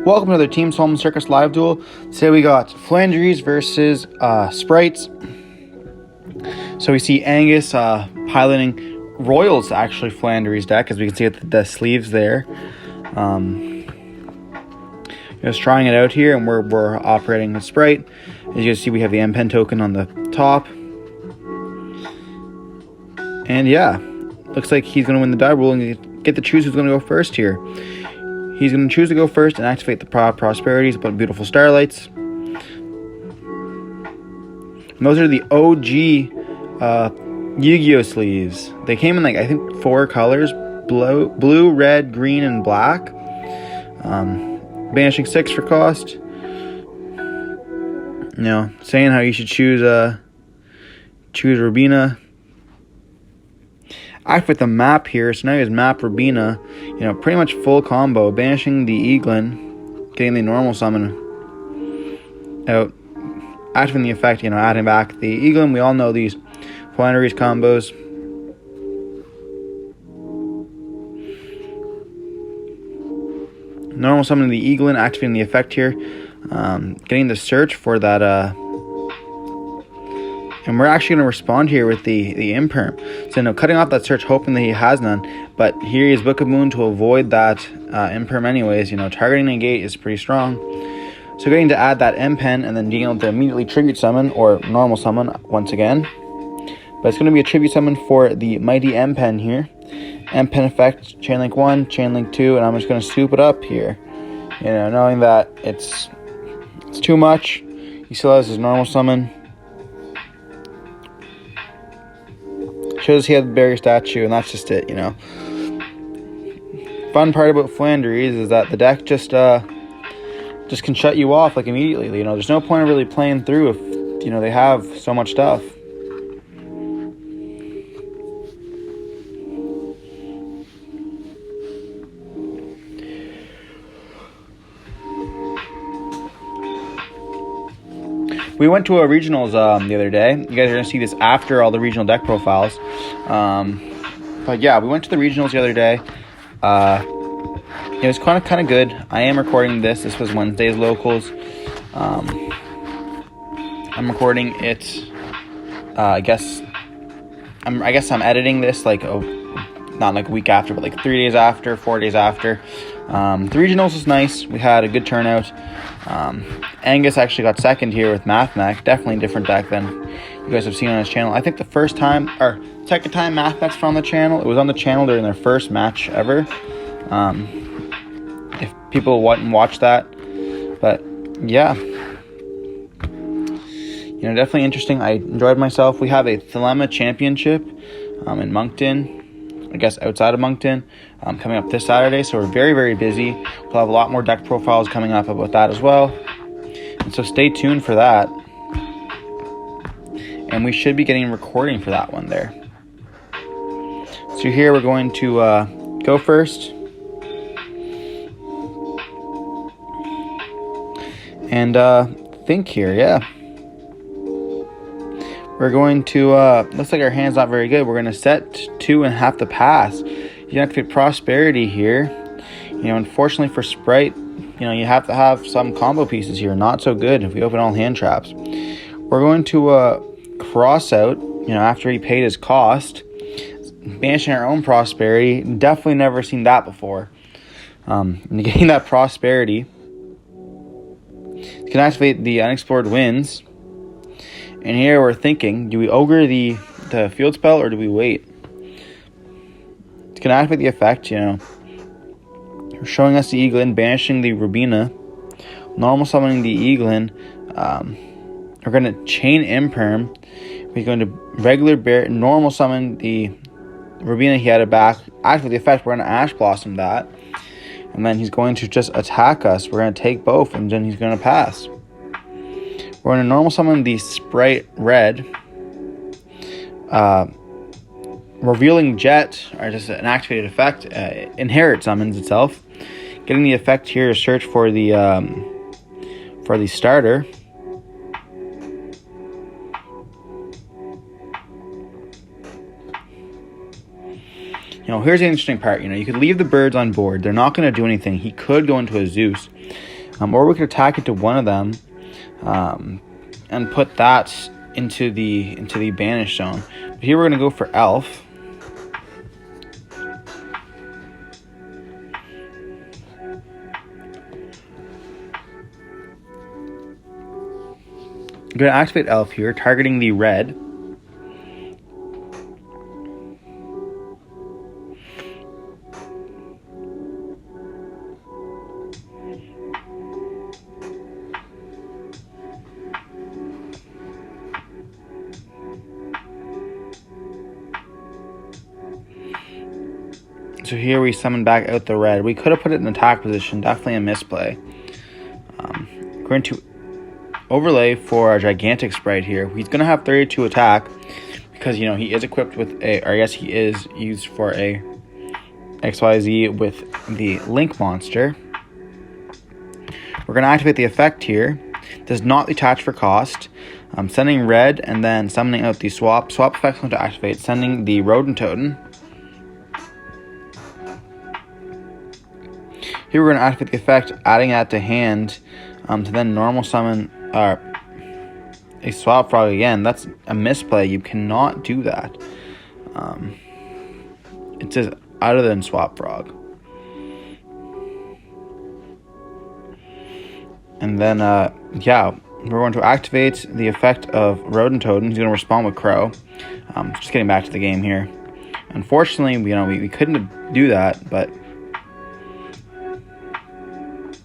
Welcome to another Team Solomon Circus live duel. Today we got Floowandereeze versus Spright. So we see Angus piloting Royal's actually Floowandereeze deck, as we can see at the sleeves there. Just trying it out here, and we're operating with Spright. As you can see, we have the M-Pen token on the top. And yeah, looks like he's going to win the die roll and get to choose who's going to go first here. He's going to choose to go first and activate the Prosperities, but beautiful Starlights. And those are the OG Yugioh sleeves. They came in, like, I think 4 colors: blue, red, green, and black. Banishing 6 for cost. You know, saying how you should choose Robina. Activate the map here, so now he has map Robina, you know, pretty much full combo. Banishing the Eaglin, getting the normal summon out, activating the effect, you know, adding back the Eaglin. We all know these Floowandereeze combos. Normal summoning the Eaglin, activating the effect here, getting the search for that, and we're actually going to respond here with the Imperm. So, no, cutting off that search, hoping that he has none. But here he is Book of Moon to avoid that Imperm anyways. You know, targeting negate is pretty strong. So getting to add that M-Pen and then being able to immediately tribute summon or normal summon once again. But it's going to be a tribute summon for the mighty M-Pen here. M-Pen effect, Chain Link 1, Chain Link 2, and I'm just going to soup it up here. You know, knowing that it's too much. He still has his normal summon. Shows he had the barrier statue, and that's just it, you know. Fun part about Floowandereeze is that the deck just can shut you off, like, immediately. You know, there's no point of really playing through if, you know, they have so much stuff. We went to a regionals the other day. You guys are going to see this after all the regional deck profiles. But yeah, we went to the regionals the other day. It was kind of good. I am recording this. This was Wednesday's locals. I'm recording it. I guess I'm editing this like not like a week after, but like 3 days after, 4 days after. The regionals was nice. We had a good turnout. Angus actually got second here with Mathmech. Definitely a different deck than you guys have seen on his channel. I think the second time Mathmech's on the channel. It was on the channel during their first match ever. If people want and watch that. But yeah. You know, definitely interesting. I enjoyed myself. We have a Thelema Championship in Moncton. I guess outside of Moncton, coming up this Saturday. So we're very, very busy. We'll have a lot more deck profiles coming up about that as well. And so stay tuned for that. And we should be getting a recording for that one there. So here we're going to go first. And think here, yeah. We're going to, looks like our hand's not very good. We're going to set 2 and have to pass. You can activate Prosperity here. You know, unfortunately for Spright, you know, you have to have some combo pieces here. Not so good if we open all hand traps. We're going to cross out, you know, after he paid his cost. Banishing our own Prosperity. Definitely never seen that before. Negating that Prosperity. You can activate the Unexplored Winds. And here we're thinking, do we ogre the field spell or do we wait? It's going to activate the effect, you know. We're showing us the Eaglin, banishing the Robina, normal summoning the Eaglin. We're going to chain Imperm. We're going to normal summon the Robina he had it back. Activate the effect, we're going to Ash Blossom that. And then he's going to just attack us. We're going to take both, and then he's going to pass. We're going to normal summon the Spright Red. Revealing Jet, or just an activated effect, Inherit summons itself. Getting the effect here to search for the starter. here's the interesting part. You could leave the birds on board. They're not going to do anything. He could go into a Zeus. Or we could attack into one of them and put that into the banish zone. But here we're going to go for Elf. I'm going to activate Elf here, targeting the red. So here we summon back out the red. We could have put it in attack position. Definitely a misplay. We're going to overlay for our gigantic Spright here. He's going to have 32 attack because, he is equipped with he is used for a XYZ with the Link monster. We're going to activate the effect here. Does not detach for cost. Sending red and then summoning out the swap. Swap effect going to activate, sending the Rodent Totem. Here we're going to activate the effect, adding that to hand, to then normal summon a Swap Frog again. That's a misplay. You cannot do that. It says other than Swap Frog. And then, we're going to activate the effect of Rodent Totem. He's going to respond with Crow. Just getting back to the game here. Unfortunately, we couldn't do that, but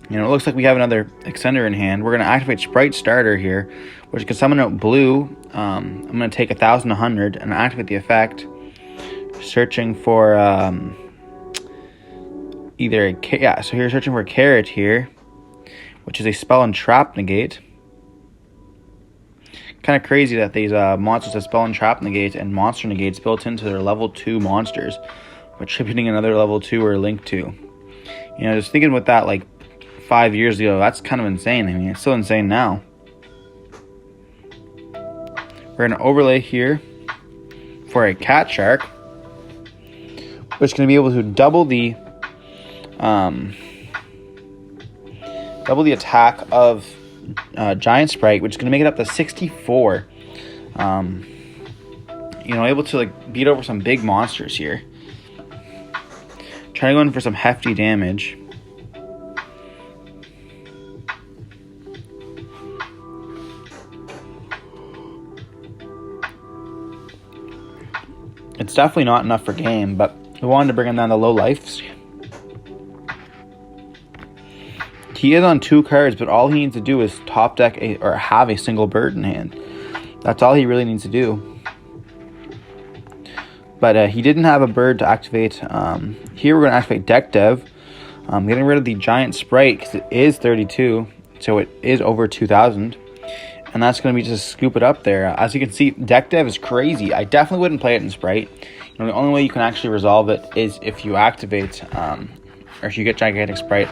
it looks like we have another extender in hand. We're going to activate Spright Starter here, which can summon out blue. I'm going to take 1,100 and activate the effect. Searching for so here searching for a Carrot here, which is a spell and trap negate. Kind of crazy that these monsters have spell and trap negate and monster negates built into their level 2 monsters, attributing another level 2 or link to. Just thinking with that, 5 years ago, that's kind of insane. It's still insane now. We're going to overlay here for a Cat Shark, which is going to be able to double the attack of Giant Spright, which is going to make it up to 64. Able to beat over some big monsters here. Trying to go in for some hefty damage. It's definitely not enough for game, but we wanted to bring him down to low life. He is on 2 cards, but all he needs to do is top deck or have a single bird in hand. That's all he really needs to do. But he didn't have a bird to activate. Here we're going to activate Deck Dev. Getting rid of the Giant Spright because it is 32, so it is over 2,000. And that's going to be just scoop it up there. As you can see, Deck Dev is crazy. I definitely wouldn't play it in Spright. The only way you can actually resolve it is if you activate, or if you get Gigantic Spright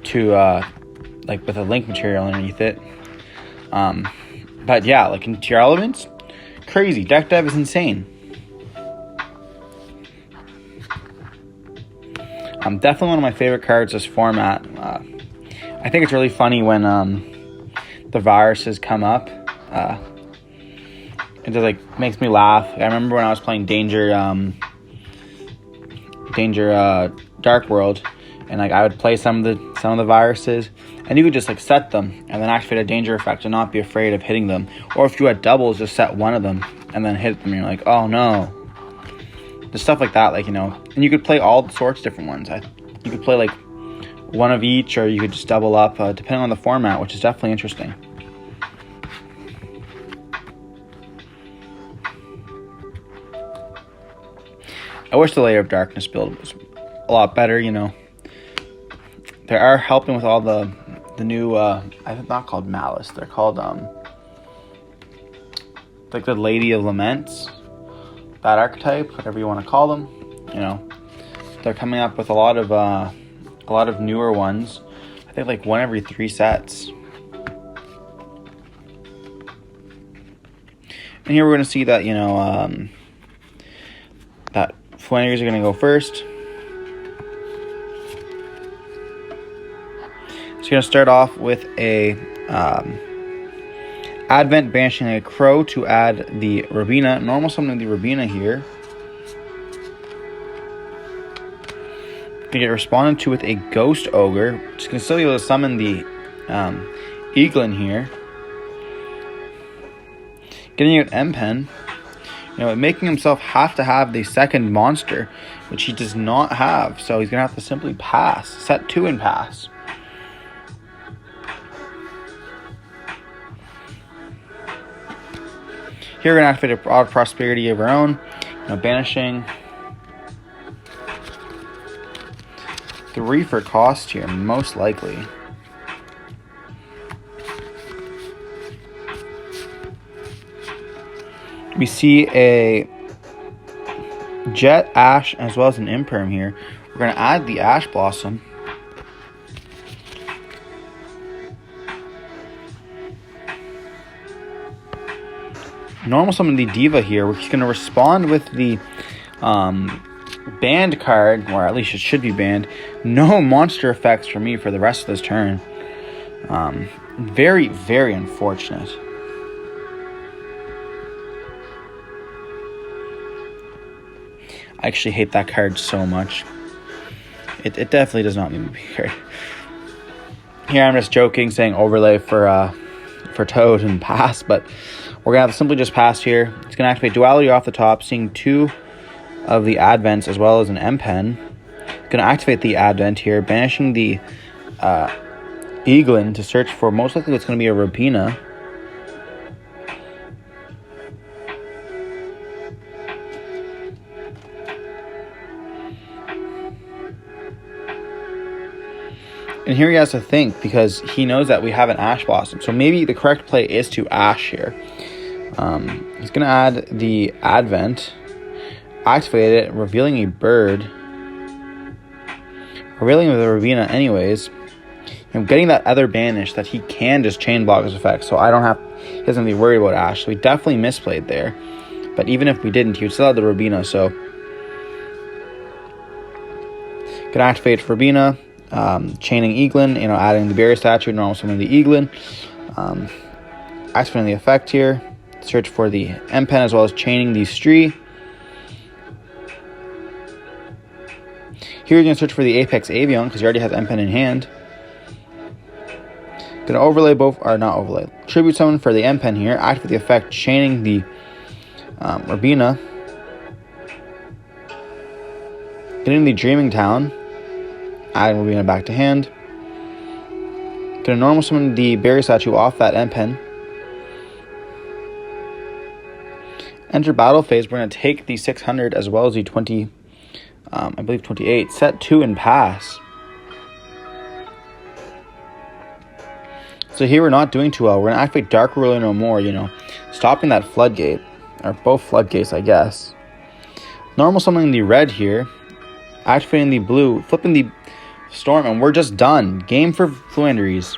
to, with a Link material underneath it. But yeah, in tier elements, crazy. Deck Dev is insane. Definitely one of my favorite cards this format. I think it's really funny when the viruses come up. It just makes me laugh. I remember when I was playing Danger Dark World, and I would play some of the viruses, and you could just set them and then activate a danger effect and not be afraid of hitting them. Or if you had doubles, just set one of them and then hit them. And you're like, oh no. Just stuff like that, and you could play all sorts of different ones. You could play one of each, or you could just double up, depending on the format, which is definitely interesting. I wish the Layer of Darkness build was a lot better, They are helping with all the new, I think not called Malice. They're called, the Lady of Laments. That archetype, whatever you want to call them. They're coming up with a lot of newer ones. I think one every 3 sets. And here we're going to see that, that Floowandereeze are going to go first. So you're going to start off with a Advent, banishing a Crow to add the Robina. Normal summon the Robina here. Going to get responded to with a Ghost Ogre. Just going to still be able to summon the Eaglin here. Getting out M-Pen. Making himself have to have the second monster, which he does not have. So he's going to have to simply pass. Set 2 and pass. Here we're going to activate a Broad Prosperity of our own. Banishing 3 for cost here, most likely. We see a Jet, Ash, as well as an Imperm here. We're going to add the Ash Blossom. Normal summon the Diva here. We're just going to respond with the banned card, or at least it should be banned. No monster effects for me for the rest of this turn. Very, very unfortunate. I actually hate that card so much. It definitely does not need to be here. Here I'm just joking, saying overlay for Toad and pass, but we're gonna have to simply just pass here. It's gonna activate Duality off the top, seeing 2 of the Advents as well as an M-Pen. Gonna activate the Advent here, banishing the Eaglin to search for most likely what's gonna be a Robina. And here he has to think, because he knows that we have an Ash Blossom. So maybe the correct play is to Ash here. He's going to add the Advent, activate it, revealing a bird. Revealing the Robina anyways. And getting that other banish that he can just chain block his effects. So he doesn't have to be worried about Ash. So we definitely misplayed there. But even if we didn't, he would still have the Robina. So going to activate Robina. Chaining Eaglin, adding the Barrier Statue, normal summon the Eaglin. Activating the effect here. Search for the M-Pen as well as chaining the Stree. Here you're going to search for the Apex Avion because he already has M-Pen in hand. Going to overlay Tribute Summon for the M-Pen here. Activate the effect, chaining the Robina. Getting the Dreaming Town. Adding Robina back to hand. Gonna normal summon the Barrier Statue off that M-Pen. Enter battle phase. We're gonna take the 600 as well as the 20, I believe 28. Set 2 and pass. So here we're not doing too well. We're gonna activate Dark Ruler no more. Stopping that floodgate, or both floodgates, I guess. Normal summoning the red here. Activating the blue, flipping the Storm, and we're just done. Game for Floowandereeze.